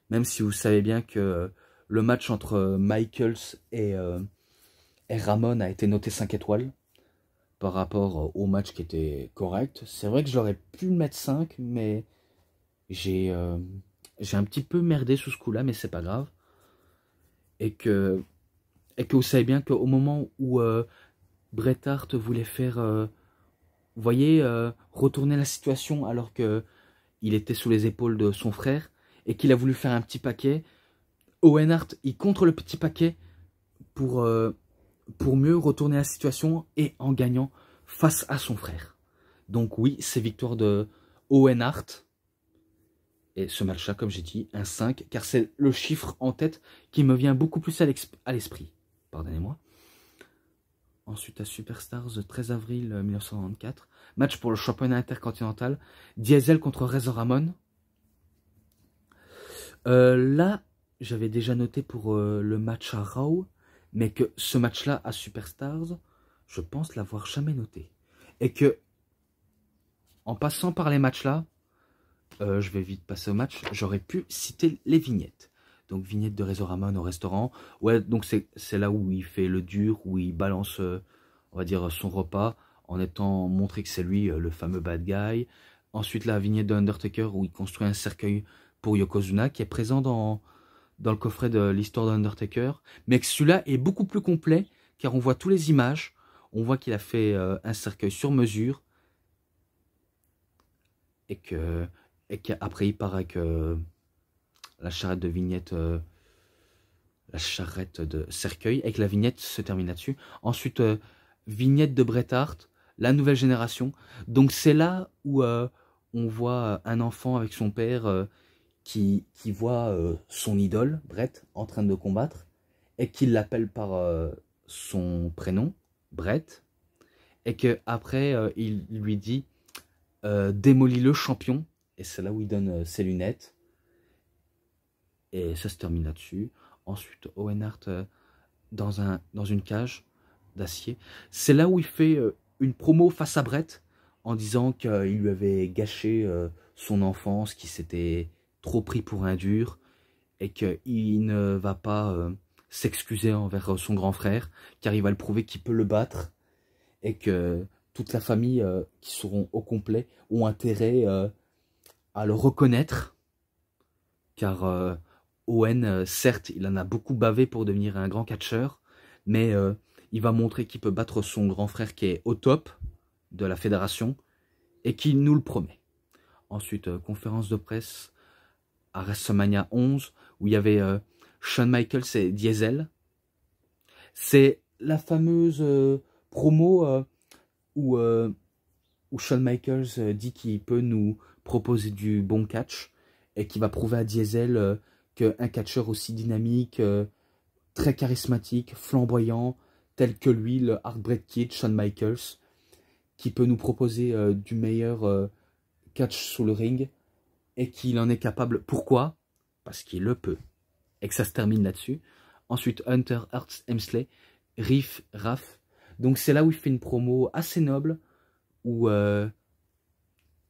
Même si vous savez bien que le match entre Michaels et Ramon a été noté 5 étoiles par rapport au match qui était correct. C'est vrai que j'aurais pu le mettre 5, mais j'ai un petit peu merdé sous ce coup-là, mais c'est pas grave. Et que vous savez bien qu'au moment où Bret Hart voulait faire, vous voyez, retourner la situation alors que il était sous les épaules de son frère et qu'il a voulu faire un petit paquet, Owen Hart, il contre le petit paquet pour mieux retourner la situation et en gagnant face à son frère. Donc oui, c'est victoire de Owen Hart. Et ce match-là, comme j'ai dit, un 5, car c'est le chiffre en tête qui me vient beaucoup plus à l'esprit. Pardonnez-moi. Ensuite, à Superstars, le 13 avril 1994. Match pour le championnat intercontinental. Diesel contre Razor Ramon. Là, j'avais déjà noté pour le match à Raw, mais que ce match-là à Superstars, je pense l'avoir jamais noté. Et que, en passant par les matchs-là, je vais vite passer au match, j'aurais pu citer les vignettes. Donc, vignette de Razor Ramon au restaurant. Ouais, donc c'est là où il fait le dur, où il balance, on va dire, son repas, en étant montré que c'est lui, le fameux bad guy. Ensuite, la vignette de Undertaker, où il construit un cercueil pour Yokozuna, qui est présent dans le coffret de l'histoire d'Undertaker. Mais que celui-là est beaucoup plus complet, car on voit toutes les images. On voit qu'il a fait un cercueil sur mesure. Et qu'après, il part avec la charrette de vignette, la charrette de cercueil, et que la vignette se termine là-dessus. Ensuite, vignette de Bret Hart, la nouvelle génération. Donc c'est là où on voit un enfant avec son père qui voit son idole, Bret, en train de combattre, et qui l'appelle par son prénom, Bret, et qu'après, il lui dit démolis le champion, et c'est là où il donne ses lunettes, et ça se termine là-dessus. Ensuite, Owen Hart dans une cage d'acier. C'est là où il fait une promo face à Bret, en disant qu'il lui avait gâché son enfance, qu'il s'était trop pris pour un dur, et qu'il ne va pas s'excuser envers son grand frère, car il va le prouver qu'il peut le battre, et que toute la famille qui seront au complet ont intérêt à le reconnaître, car Owen, certes, il en a beaucoup bavé pour devenir un grand catcheur, mais il va montrer qu'il peut battre son grand frère qui est au top de la fédération, et qui nous le promet. Ensuite, conférence de presse à WrestleMania 11, où il y avait Shawn Michaels et Diesel. C'est la fameuse promo où Shawn Michaels dit qu'il peut nous proposer du bon catch, et qui va prouver à Diesel qu'un catcheur aussi dynamique, très charismatique, flamboyant, tel que lui, le Heartbreak Kid, Shawn Michaels, qui peut nous proposer du meilleur catch sous le ring, et qu'il en est capable. Pourquoi? Parce qu'il le peut. Et que ça se termine là-dessus. Ensuite, Hunter Hearst Helmsley, Riff Raff. Donc c'est là où il fait une promo assez noble, où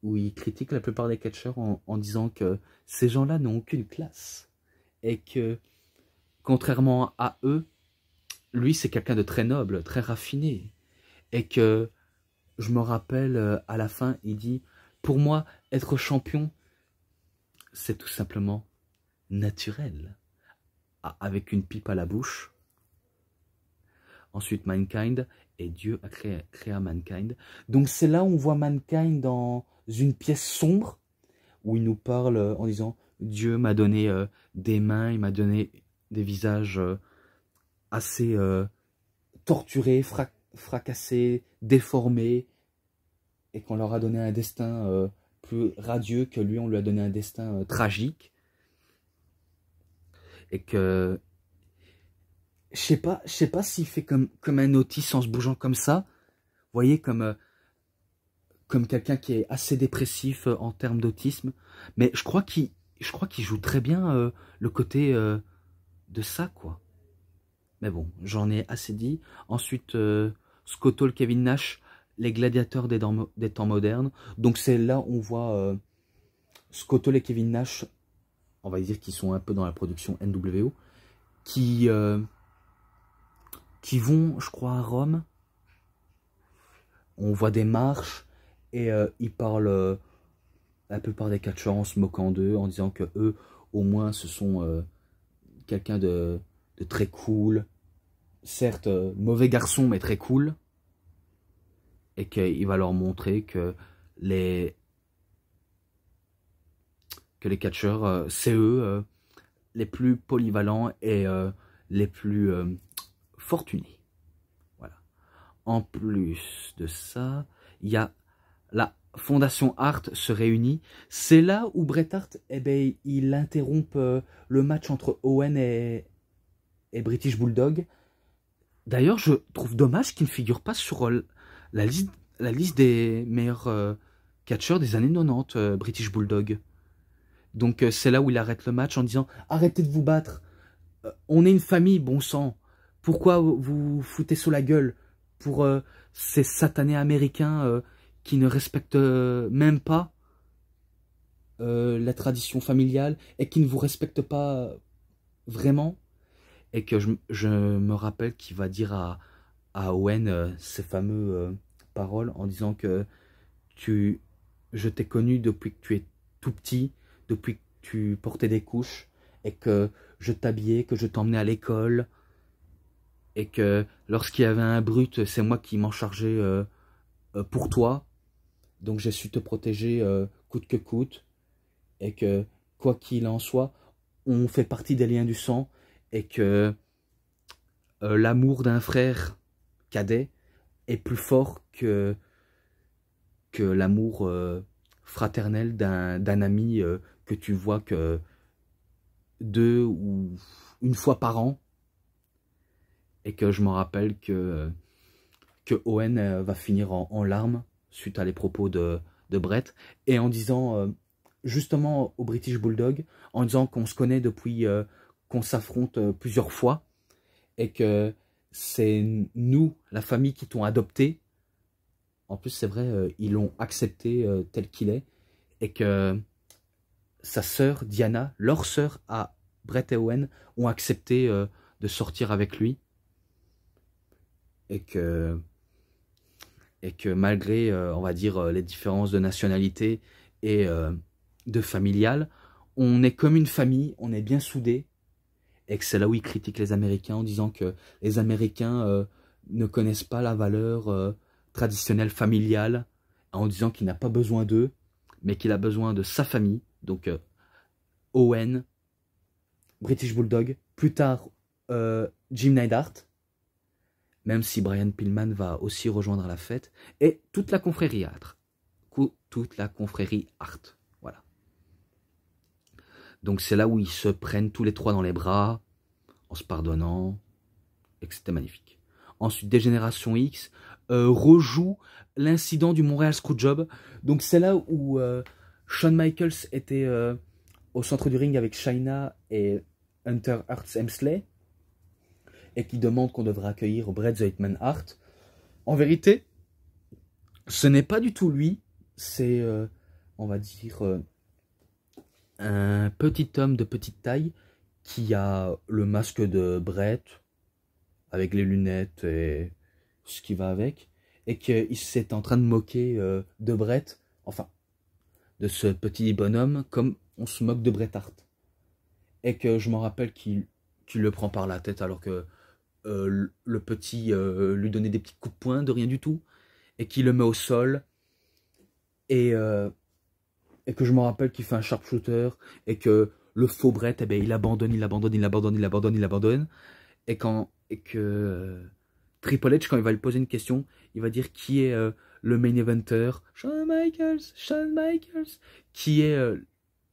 il critique la plupart des catcheurs en disant que ces gens-là n'ont aucune classe. Et que, contrairement à eux, lui c'est quelqu'un de très noble, très raffiné. Et que, je me rappelle, à la fin, il dit, pour moi, être champion, c'est tout simplement naturel, avec une pipe à la bouche. Ensuite, Mankind, et Dieu a créé Mankind. Donc c'est là où on voit Mankind dans une pièce sombre, où il nous parle en disant, Dieu m'a donné des mains, il m'a donné des visages assez torturés, fracassés, déformés, et qu'on leur a donné un destin plus radieux que lui, on lui a donné un destin tragique. Et que, je sais pas s'il fait comme un autiste en se bougeant comme ça, vous voyez, comme quelqu'un qui est assez dépressif en termes d'autisme, mais je crois qu'il joue très bien le côté de ça, quoi. Mais bon, j'en ai assez dit. Ensuite, Scott Hall, Kevin Nash, les gladiateurs des temps modernes. Donc c'est là où on voit Scott Hall et Kevin Nash on va dire, qui sont un peu dans la production NWO, qui vont, je crois, à Rome. On voit des marches et ils parlent, la plupart des catcheurs en se moquant d'eux, en disant que eux, au moins, ce sont quelqu'un de très cool. Certes, mauvais garçon, mais très cool. Et qu'il va leur montrer que les catcheurs, c'est eux les plus polyvalents et les plus fortunés. Voilà. En plus de ça, il y a la Fondation Hart se réunit. C'est là où Bret Hart, eh ben, il interrompt le match entre Owen et British Bulldog. D'ailleurs, je trouve dommage qu'il ne figure pas sur la liste des meilleurs catcheurs des années 90, British Bulldog. Donc c'est là où il arrête le match en disant « Arrêtez de vous battre, on est une famille, bon sang. Pourquoi vous vous foutez sous la gueule pour ces satanés américains qui ne respectent même pas la tradition familiale et qui ne vous respectent pas vraiment ?» Et que je me rappelle qu'il va dire à Owen ces fameuses paroles en disant que je t'ai connu depuis que tu es tout petit, depuis que tu portais des couches, et que je t'habillais, que je t'emmenais à l'école, et que lorsqu'il y avait un brut, c'est moi qui m'en chargeais pour toi. Donc j'ai su te protéger coûte que coûte, et que quoi qu'il en soit, on fait partie des liens du sang, et que l'amour d'un frère cadet est plus fort que l'amour fraternel d'un ami que tu vois que 2 ou 1 fois par an. Et que je me rappelle que Owen va finir en larmes suite à les propos de Bret, et en disant justement au British Bulldog, en disant qu'on se connaît depuis qu'on s'affronte plusieurs fois, et que c'est nous, la famille, qui t'ont adopté. En plus, c'est vrai, ils l'ont accepté tel qu'il est, et que sa sœur Diana, leur sœur à Bret et Owen, ont accepté de sortir avec lui, et que malgré, on va dire, les différences de nationalité et de familial, on est comme une famille, on est bien soudés, et que c'est là où il critique les Américains en disant que les Américains ne connaissent pas la valeur traditionnelle familiale, en disant qu'il n'a pas besoin d'eux, mais qu'il a besoin de sa famille, donc Owen, British Bulldog, plus tard Jim Neidhart, même si Brian Pillman va aussi rejoindre la fête, et toute la confrérie Hart. Toute la confrérie Hart. Voilà. Donc c'est là où ils se prennent tous les trois dans les bras, en se pardonnant, et que c'était magnifique. Ensuite, Génération X rejoue l'incident du Montreal Screwjob. Donc c'est là où Shawn Michaels était au centre du ring avec Chyna et Hunter Hearst Helmsley, et qui demande qu'on devrait accueillir Bret the Hitman Hart. En vérité, ce n'est pas du tout lui, c'est, on va dire, un petit homme de petite taille qui a le masque de Bret, avec les lunettes et ce qui va avec, et qu'il s'est en train de moquer de Bret, enfin, de ce petit bonhomme, comme on se moque de Bret Hart. Et que je me rappelle qu'il le prend par la tête alors que le petit lui donnait des petits coups de poing de rien du tout, et qu'il le met au sol, et que je me rappelle qu'il fait un sharpshooter, et que le faux Bret, eh ben, il abandonne, et que Triple H, quand il va lui poser une question, il va dire qui est le main eventer, Shawn Michaels, qui est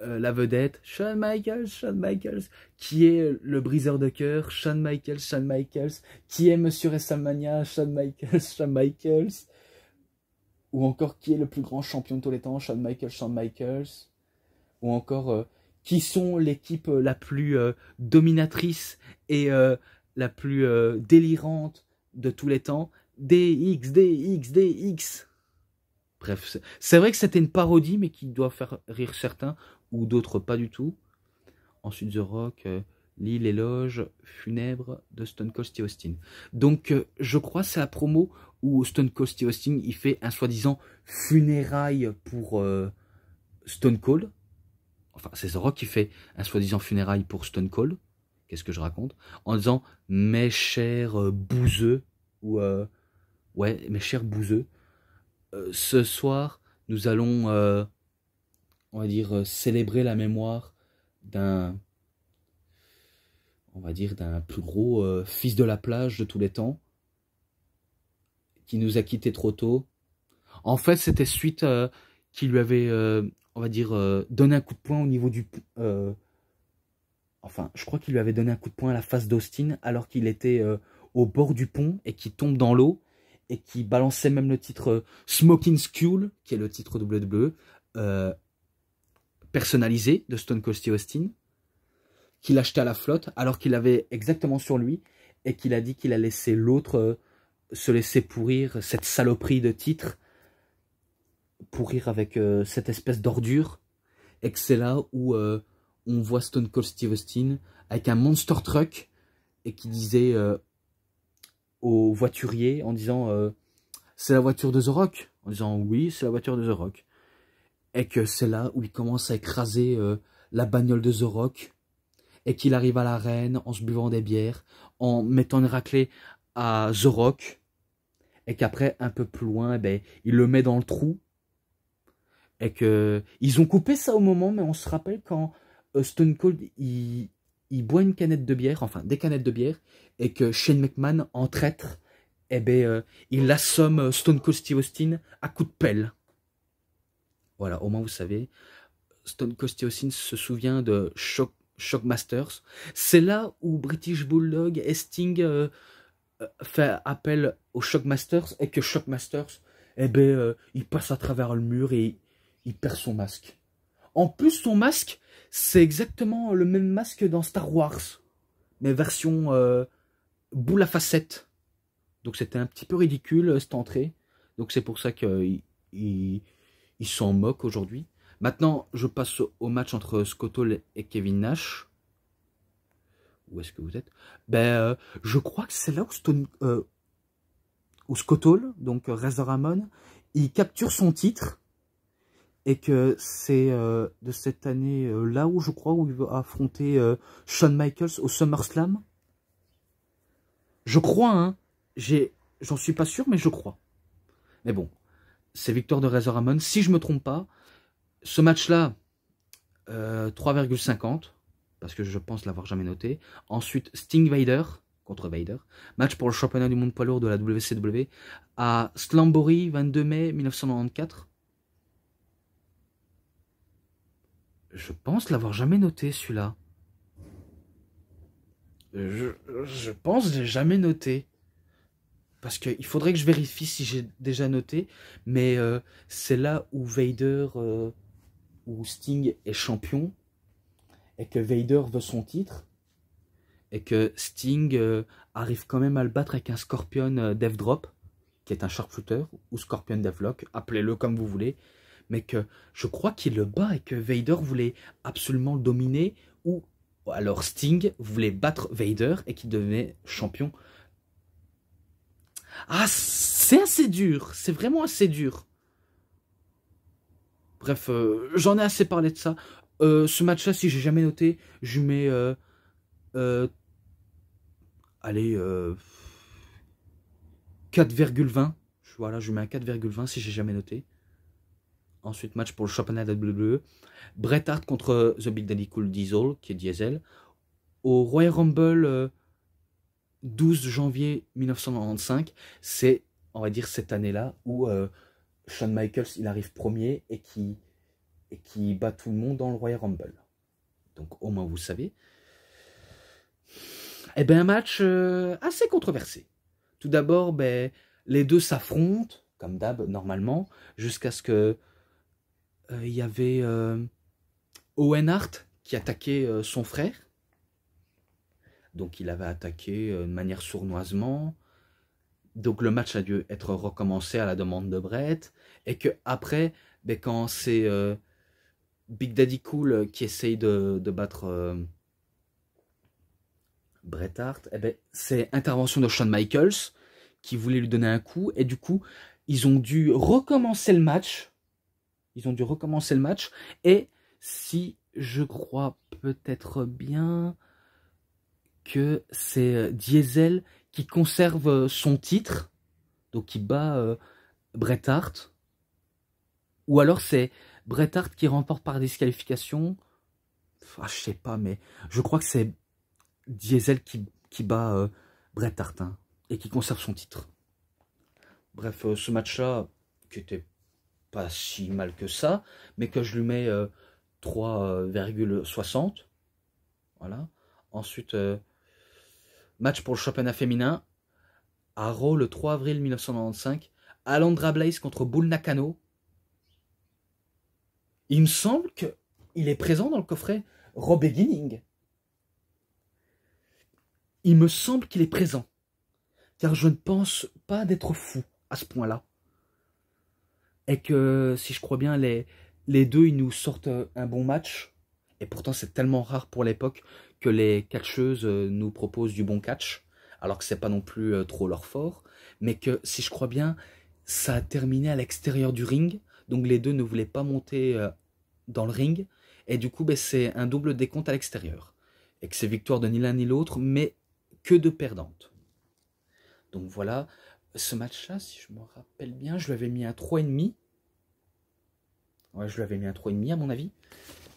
la vedette, Shawn Michaels, qui est le briseur de cœur, Shawn Michaels, qui est Monsieur WrestleMania, Shawn Michaels, ou encore qui est le plus grand champion de tous les temps, Shawn Michaels, ou encore qui sont l'équipe la plus dominatrice et la plus délirante de tous les temps, DX. Bref, c'est vrai que c'était une parodie, mais qui doit faire rire certains, ou d'autres pas du tout. Ensuite The Rock, lit l'éloge funèbre de Stone Cold Steve Austin. Donc je crois que c'est la promo où Stone Cold Steve Austin il fait un soi-disant funérailles pour Stone Cold. Enfin c'est The Rock qui fait un soi-disant funérailles pour Stone Cold. Qu'est-ce que je raconte? En disant mes chers bouseux ou ouais mes chers bouseux. Ce soir nous allons on va dire célébrer la mémoire d'un d'un plus gros fils de la plage de tous les temps, qui nous a quittés trop tôt. En fait, c'était suite qu'il lui avait, on va dire, donné un coup de poing au niveau du... enfin, je crois qu'il lui avait donné un coup de poing à la face d'Austin alors qu'il était au bord du pont et qui tombe dans l'eau et qui balançait même le titre Smoking Skull, qui est le titre WWE, personnalisé de Stone Cold Steve Austin, qu'il achetait à la flotte alors qu'il avait exactement sur lui et qu'il a dit qu'il a laissé l'autre se laisser pourrir cette saloperie de titre, pourrir avec cette espèce d'ordure, et que c'est là où on voit Stone Cold Steve Austin avec un monster truck et qui disait au voiturier en disant c'est la voiture de The Rock, en disant oui c'est la voiture de The Rock, et que c'est là où il commence à écraser la bagnole de The Rock et qu'il arrive à l'arène en se buvant des bières, en mettant une raclée à The Rock, et qu'après, un peu plus loin, eh ben, il le met dans le trou, et que ils ont coupé ça au moment, mais on se rappelle quand Stone Cold, il boit une canette de bière, enfin des canettes de bière, et que Shane McMahon, en traître, eh ben, il assomme Stone Cold Steve Austin à coups de pelle. Voilà, au moins vous savez, Stone Cold Steve Austin se souvient de Shockmasters. C'est là où British Bulldog et Sting fait appel au Shockmasters et que Shockmasters, eh ben, il passe à travers le mur et il perd son masque. En plus, son masque, c'est exactement le même masque dans Star Wars, mais version boule à facettes. Donc c'était un petit peu ridicule cette entrée. Donc c'est pour ça qu'il s'en moque aujourd'hui. Maintenant, je passe au match entre Scott Hall et Kevin Nash. Où est-ce que vous êtes? Ben, je crois que c'est là où Scott Hall, donc Razor Ramon, il capture son titre. Et que c'est de cette année là où je crois où il va affronter Shawn Michaels au SummerSlam. Je crois, hein. J'en suis pas sûr, mais je crois. Mais bon, c'est victoire de Razor Ramon. Si je me trompe pas, ce match-là, 3,50, parce que je pense l'avoir jamais noté. Ensuite, Sting Vader contre Vader. Match pour le championnat du monde poids lourd de la WCW à Slamboree, 22 mai 1994. Je pense l'avoir jamais noté, celui-là. Je pense que je l'ai jamais noté. Parce qu'il faudrait que je vérifie si j'ai déjà noté. Mais c'est là où Vader, où Sting est champion. Et que Vader veut son titre. Et que Sting arrive quand même à le battre avec un Scorpion Death Drop. Qui est un sharpshooter. Ou Scorpion Deathlock. Appelez-le comme vous voulez. Mais que je crois qu'il le bat et que Vader voulait absolument le dominer, ou alors Sting voulait battre Vader et qu'il devenait champion. Ah, c'est assez dur, c'est vraiment assez dur. Bref, j'en ai assez parlé de ça. Ce match-là, si j'ai jamais noté, je mets... allez, 4,20. Voilà, je mets un 4,20 si j'ai jamais noté. Ensuite, match pour le championnat de WWE. Bret Hart contre The Big Daddy Cool Diesel, qui est Diesel. Au Royal Rumble, 12 janvier 1995. C'est, on va dire, cette année-là où Shawn Michaels, il arrive premier et qui bat tout le monde dans le Royal Rumble. Donc, au moins, vous savez. Eh bien, un match assez controversé. Tout d'abord, ben, les deux s'affrontent, comme d'hab, normalement, jusqu'à ce que il y avait Owen Hart qui attaquait son frère. Donc il avait attaqué de manière sournoisement. Donc le match a dû être recommencé à la demande de Bret. Et que après, ben, quand c'est Big Daddy Cool qui essaye de battre Bret Hart, eh ben, c'est intervention de Shawn Michaels qui voulait lui donner un coup. Et du coup, ils ont dû recommencer le match. Et si je crois peut-être bien que c'est Diesel qui conserve son titre, donc qui bat Bret Hart. Ou alors c'est Bret Hart qui remporte par disqualification. Ah, je sais pas, mais je crois que c'est Diesel qui bat Bret Hart hein, et qui conserve son titre. Bref, ce match-là, qui était pas si mal que ça, mais que je lui mets 3,60. Voilà. Ensuite, match pour le championnat féminin. À Raw, le 3 avril 1995. Alundra Blaze contre Bull Nakano. Il me semble qu'il est présent dans le coffret Raw Beginning. Il me semble qu'il est présent. Car je ne pense pas d'être fou à ce point-là. Et que, si je crois bien, les deux, ils nous sortent un bon match. Et pourtant, c'est tellement rare pour l'époque que les catcheuses nous proposent du bon catch. Alors que c'est pas non plus trop leur fort. Mais que, si je crois bien, ça a terminé à l'extérieur du ring. Donc les deux ne voulaient pas monter dans le ring. Et du coup, ben, c'est un double décompte à l'extérieur. Et que c'est victoire de ni l'un ni l'autre, mais que de perdantes. Donc voilà, ce match-là, si je me rappelle bien, je lui avais mis un 3,5. Ouais, je lui avais mis un 3,5 à mon avis.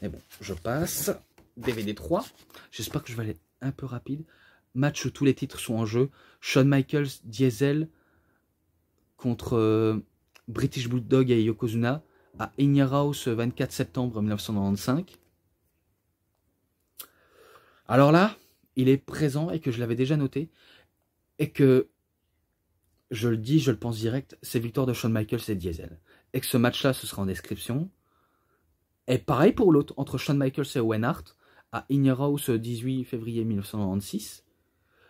Mais bon, je passe. DVD 3. J'espère que je vais aller un peu rapide. Match où tous les titres sont en jeu. Shawn Michaels, Diesel contre British Bulldog et Yokozuna à In Your House 24 septembre 1995. Alors là, il est présent et que je l'avais déjà noté. Et que, je le dis, je le pense direct, c'est victoire de Shawn Michaels et Diesel. Et que ce match-là, ce sera en description. Et pareil pour l'autre, entre Shawn Michaels et Owen Hart, à In Your House 18 février 1996.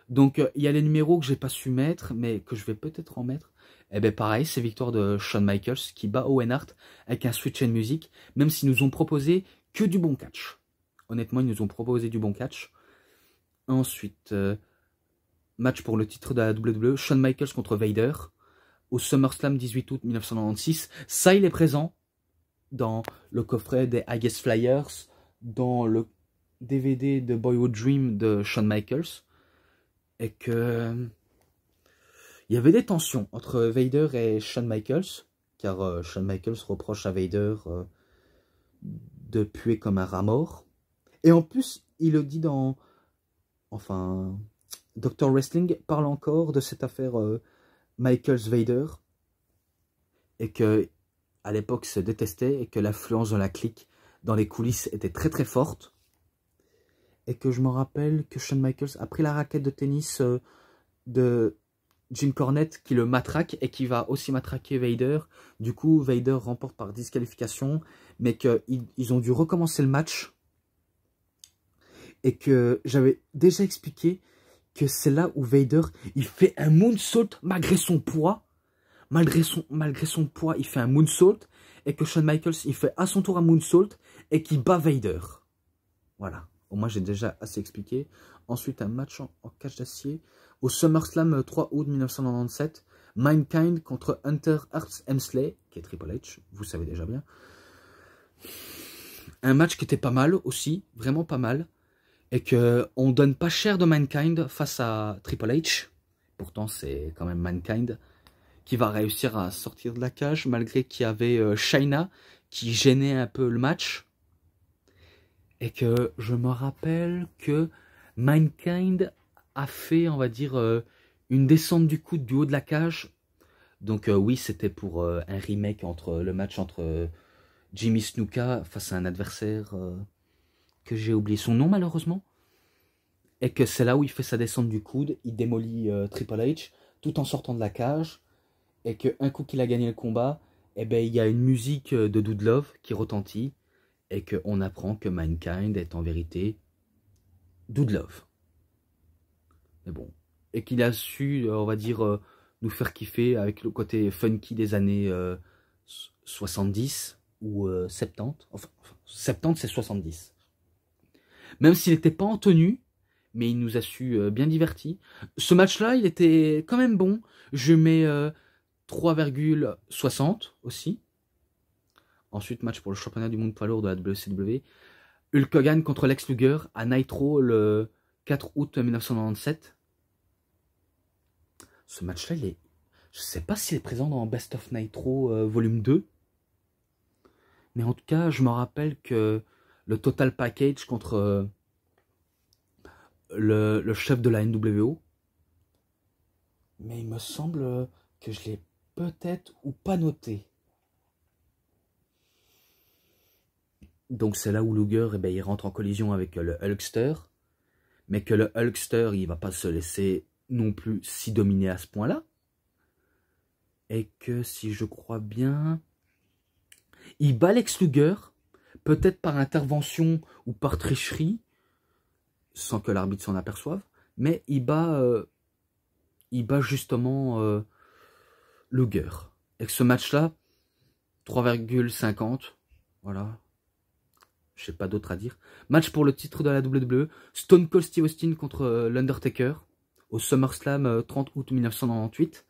Donc, il y a les numéros que j'ai pas su mettre, mais que je vais peut-être en mettre. Et bien pareil, c'est victoire de Shawn Michaels qui bat Owen Hart avec un switch and music, même s'ils nous ont proposé que du bon catch. Honnêtement, ils nous ont proposé du bon catch. Ensuite, match pour le titre de la WWE, Shawn Michaels contre Vader, au SummerSlam 18 août 1996. Ça, il est présent dans le coffret des I Guess Flyers, dans le DVD de Boyhood Dream de Shawn Michaels, et que il y avait des tensions entre Vader et Shawn Michaels, car Shawn Michaels reproche à Vader de puer comme un rat mort. Et en plus, il le dit dans... Enfin, Dr. Wrestling parle encore de cette affaire Michaels-Vader, et que à l'époque se détestait, et que l'influence de la clique dans les coulisses était très très forte. Et que je me rappelle que Shawn Michaels a pris la raquette de tennis de Jim Cornette qui le matraque et qui va aussi matraquer Vader. Du coup, Vader remporte par disqualification, mais qu'ils ont dû recommencer le match. Et que j'avais déjà expliqué que c'est là où Vader, il fait un moonsault malgré son poids. Malgré son poids, il fait un moonsault. Et que Shawn Michaels, il fait à son tour un moonsault et qui bat Vader. Voilà. Au moins, j'ai déjà assez expliqué. Ensuite, un match en cage d'acier. Au SummerSlam 3 août 1997, Mankind contre Hunter Hearst Helmsley, qui est Triple H, vous savez déjà bien. Un match qui était pas mal aussi, vraiment pas mal. Et qu'on donne pas cher de Mankind face à Triple H. Pourtant, c'est quand même Mankind qui va réussir à sortir de la cage, malgré qu'il y avait Chyna qui gênait un peu le match. Et que je me rappelle que Mankind a fait, on va dire, une descente du coude du haut de la cage. Donc oui, c'était pour un remake entre le match entre Jimmy Snuka face à un adversaire que j'ai oublié son nom malheureusement. Et que c'est là où il fait sa descente du coude, il démolit Triple H tout en sortant de la cage. Et qu'un coup qu'il a gagné le combat, eh ben, il y a une musique de Dude Love qui retentit. Et qu'on apprend que Mankind est en vérité Dude Love. Mais bon. Et qu'il a su, on va dire, nous faire kiffer avec le côté funky des années 70 ou 70. Enfin, 70 c'est 70. Même s'il n'était pas en tenue, mais il nous a su bien divertis. Ce match-là, il était quand même bon. Je mets 3,60 aussi. Ensuite, match pour le championnat du monde poids lourd de la WCW. Hulk Hogan contre Lex Luger à Nitro le 4 août 1997. Ce match-là, je ne sais pas s'il est présent dans Best of Nitro volume 2. Mais en tout cas, je me rappelle que le Total Package contre le chef de la NWO. Mais il me semble que je l'ai peut-être ou pas noté. Donc c'est là où Luger, il rentre en collision avec le Hulkster. Mais que le Hulkster, il va pas se laisser non plus si dominer à ce point-là. Et que si je crois bien, il bat Lex Luger, peut-être par intervention ou par tricherie, sans que l'arbitre s'en aperçoive, mais il bat justement Luger. Et que ce match-là, 3,50, voilà. Je sais pas d'autre à dire. Match pour le titre de la WWE. Stone Cold Steve Austin contre l'Undertaker au SummerSlam 30 août 1998.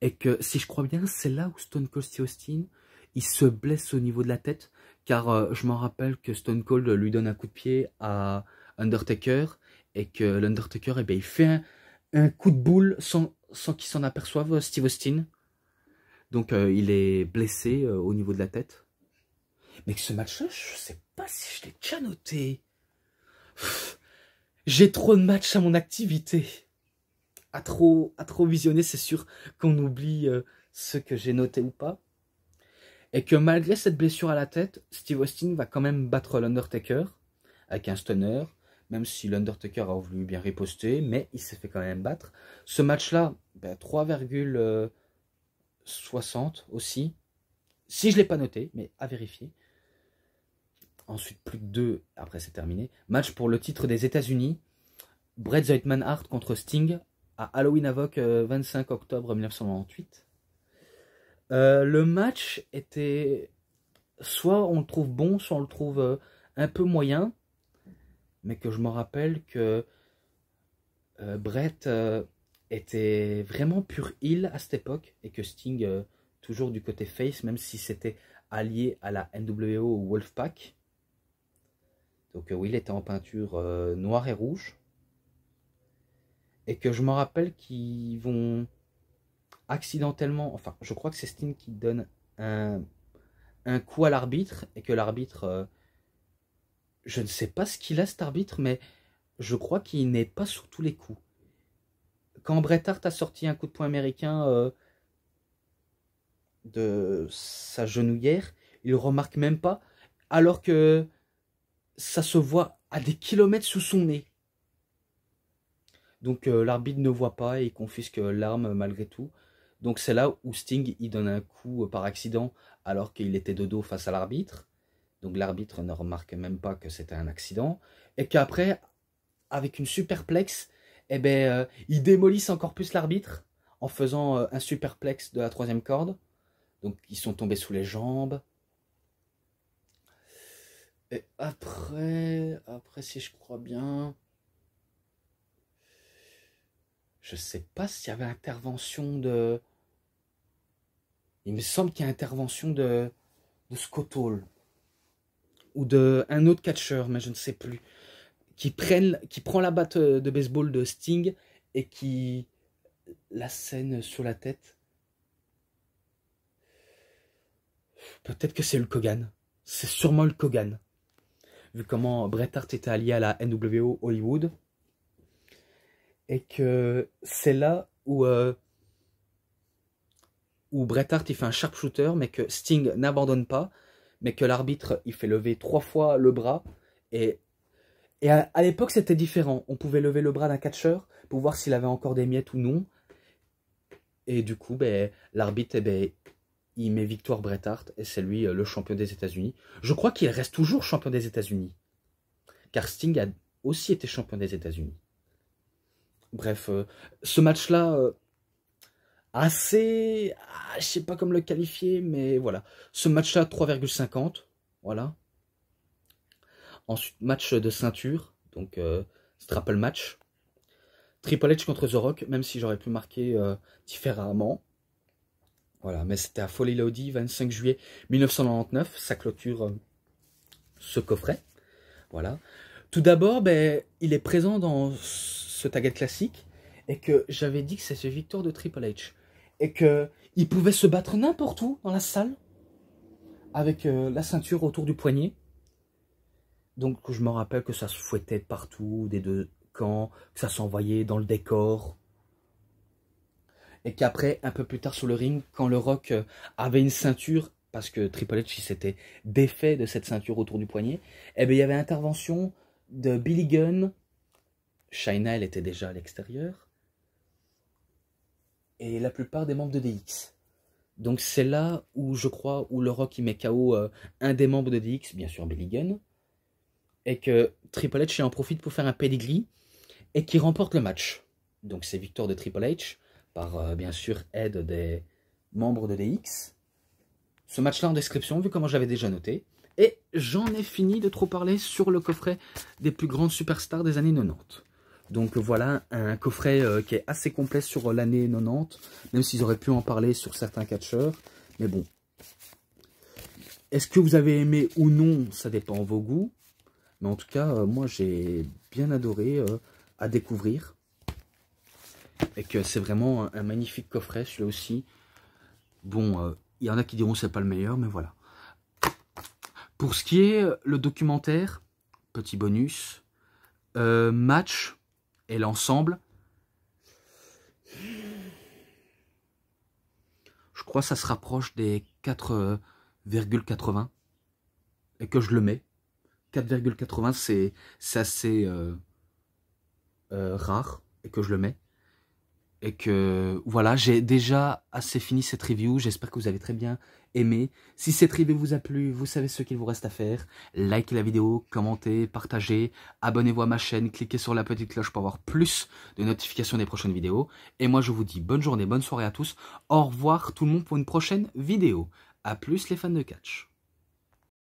Et que, si je crois bien, c'est là où Stone Cold Steve Austin, il se blesse au niveau de la tête. Car je m'en rappelle que Stone Cold lui donne un coup de pied à Undertaker. Et que l'Undertaker, il fait un coup de boule sans qu'il s'en aperçoive, Steve Austin. Donc il est blessé au niveau de la tête. Mais que ce match-là, je sais pas si je l'ai déjà noté. J'ai trop de matchs à mon activité. À trop visionner, c'est sûr qu'on oublie ce que j'ai noté ou pas. Et que malgré cette blessure à la tête, Steve Austin va quand même battre l'Undertaker avec un stunner. Même si l'Undertaker a voulu bien riposter, mais il s'est fait quand même battre. Ce match-là, 3,60 aussi. Si je ne l'ai pas noté, mais à vérifier. Ensuite, plus que 2, après c'est terminé. Match pour le titre des États-Unis. Bret the Hitman Hart contre Sting à Halloween Havoc 25 octobre 1998. Le match était... Soit on le trouve bon, soit on le trouve un peu moyen. Mais que je me rappelle que Bret était vraiment pur heel à cette époque. Et que Sting, toujours du côté face, même si c'était allié à la NWO ou Wolfpack. Donc oui, il était en peinture noire et rouge. Et que je me rappelle qu'ils vont accidentellement... Enfin, je crois que c'est Sting qui donne un coup à l'arbitre. Et que l'arbitre... je ne sais pas ce qu'il a cet arbitre, mais je crois qu'il n'est pas sur tous les coups. Quand Bret Hart a sorti un coup de poing américain de sa genouillère, il ne remarque même pas. Alors que... ça se voit à des kilomètres sous son nez. Donc l'arbitre ne voit pas et il confisque l'arme malgré tout. Donc c'est là où Sting il donne un coup par accident alors qu'il était de dos face à l'arbitre. Donc l'arbitre ne remarque même pas que c'était un accident. Et qu'après, avec une superplexe, ils démolissent encore plus l'arbitre en faisant un superplexe de la 3e corde. Donc ils sont tombés sous les jambes. Et après si je crois bien, je sais pas s'il y avait intervention de... Il me semble qu'il y a intervention de Scott Hall. Ou de un autre catcheur, mais je ne sais plus. Qui prend la batte de baseball de Sting et qui la scène sur la tête. Peut-être que c'est Hulk Hogan. C'est sûrement Hulk Hogan. Vu comment Bret Hart était allié à la NWO Hollywood. Et que c'est là où Bret Hart il fait un sharpshooter, mais que Sting n'abandonne pas, mais que l'arbitre il fait lever 3 fois le bras. Et à l'époque c'était différent. On pouvait lever le bras d'un catcheur pour voir s'il avait encore des miettes ou non. Et du coup, l'arbitre, il met victoire Bret Hart et c'est lui le champion des États-Unis. Je crois qu'il reste toujours champion des États-Unis. Car Sting a aussi été champion des États-Unis. Bref, ce match-là, assez... je sais pas comment le qualifier, mais voilà. Ce match-là, 3,50. Voilà. Ensuite, match de ceinture. Donc, Strapple match. Triple H contre The Rock, même si j'aurais pu marquer différemment. Voilà, mais c'était à Folly Lodi, 25 juillet 1999. Ça clôture ce coffret. Voilà. Tout d'abord, ben, il est présent dans ce Target classique. Et que j'avais dit que c'est une victoire de Triple H. Et qu'il pouvait se battre n'importe où dans la salle. Avec la ceinture autour du poignet. Donc je me rappelle que ça se fouettait partout, des deux camps, que ça s'envoyait dans le décor. Et qu'après, un peu plus tard sur le ring, quand le Rock avait une ceinture, parce que Triple H s'était défait de cette ceinture autour du poignet, eh bien, il y avait intervention de Billy Gunn. Chyna, elle était déjà à l'extérieur. Et la plupart des membres de DX. Donc c'est là où je crois, où le Rock il met KO un des membres de DX, bien sûr Billy Gunn. Et que Triple H en profite pour faire un pedigree et qui remporte le match. Donc c'est victoire de Triple H par bien sûr aide des membres de DX. Ce match-là en description, vu comment j'avais déjà noté. Et j'en ai fini de trop parler sur le coffret des plus grandes superstars des années 90. Donc voilà un coffret qui est assez complet sur l'année 90, même s'ils auraient pu en parler sur certains catcheurs. Mais bon, est-ce que vous avez aimé ou non, ça dépend de vos goûts. Mais en tout cas, moi j'ai bien adoré à découvrir. Et que c'est vraiment un magnifique coffret, celui-là aussi. Bon, il y en a qui diront que c'est pas le meilleur, mais voilà. Pour ce qui est le documentaire, petit bonus, match et l'ensemble, je crois que ça se rapproche des 4,80 et que je le mets. 4,80 c'est assez rare et que je le mets. Et que voilà, j'ai déjà assez fini cette review. J'espère que vous avez très bien aimé. Si cette review vous a plu, vous savez ce qu'il vous reste à faire. Likez la vidéo, commentez, partagez, abonnez-vous à ma chaîne, cliquez sur la petite cloche pour avoir plus de notifications des prochaines vidéos. Et moi je vous dis bonne journée, bonne soirée à tous. Au revoir tout le monde pour une prochaine vidéo. A plus les fans de catch.